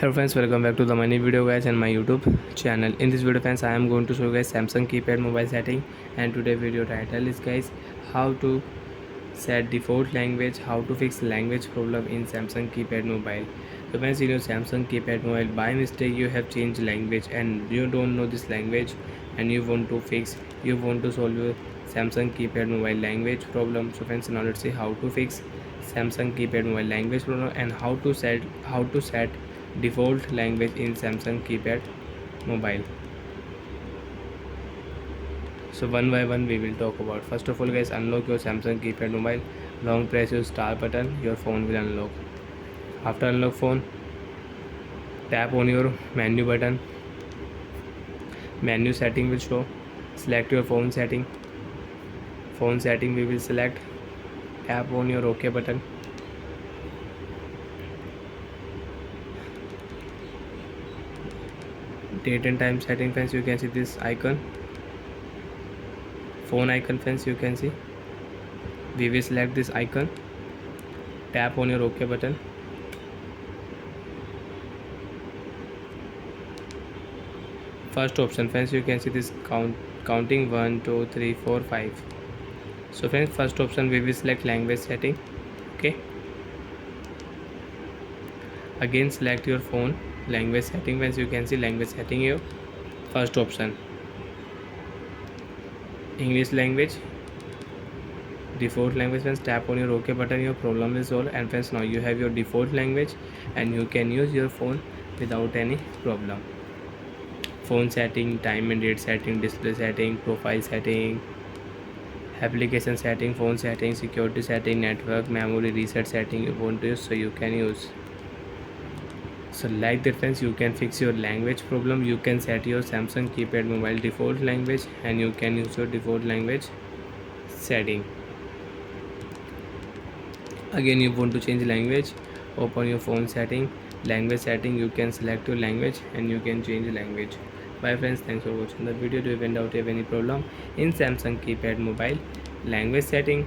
Hello friends, welcome back to the mini video guys and my YouTube channel. In this video friends, I am going to show you guys Samsung keypad mobile setting, and today video title is guys how to set default language, how to fix language problem in Samsung keypad mobile. So friends, in your Samsung keypad mobile by mistake you have changed language and you don't know this language and you want to fix, you want to solve your Samsung keypad mobile language problem. So friends, now let's see how to fix Samsung keypad mobile language problem and how to set default language in Samsung keypad mobile. So one by one we will talk about. First of all guys, unlock your Samsung keypad mobile. Long press your start button, your phone will unlock. After unlock phone, tap on your menu button. Menu setting will show. Select your phone setting. Phone setting we will select. Tap on your OK button. Date and time setting friends, you can see this icon, phone icon friends, you can see. We will select this icon, tap on your OK button. First option friends, you can see this counting 1 2 3 4 5. So friends, first option we will select language setting. Okay, again select your phone language setting friends, you can see language setting here. First option English language, default language friends, tap on your OK button, your problem is solved. And friends, now you have your default language and you can use your phone without any problem. Phone setting, time and date setting, display setting, profile setting, application setting, phone setting, security setting, network, memory reset setting you want to use, so you can use. So like that friends, you can fix your language problem. You can set your Samsung keypad mobile default language and you can use your default language setting. Again, you want to change language, open your phone setting, language setting, you can select your language and you can change language. Bye friends, thanks for watching the video. Do you find out if any problem in Samsung keypad mobile language setting,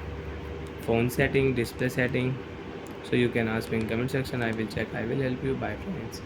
phone setting, display setting, so you can ask me in comment section. I will check, I will help you. Bye friends.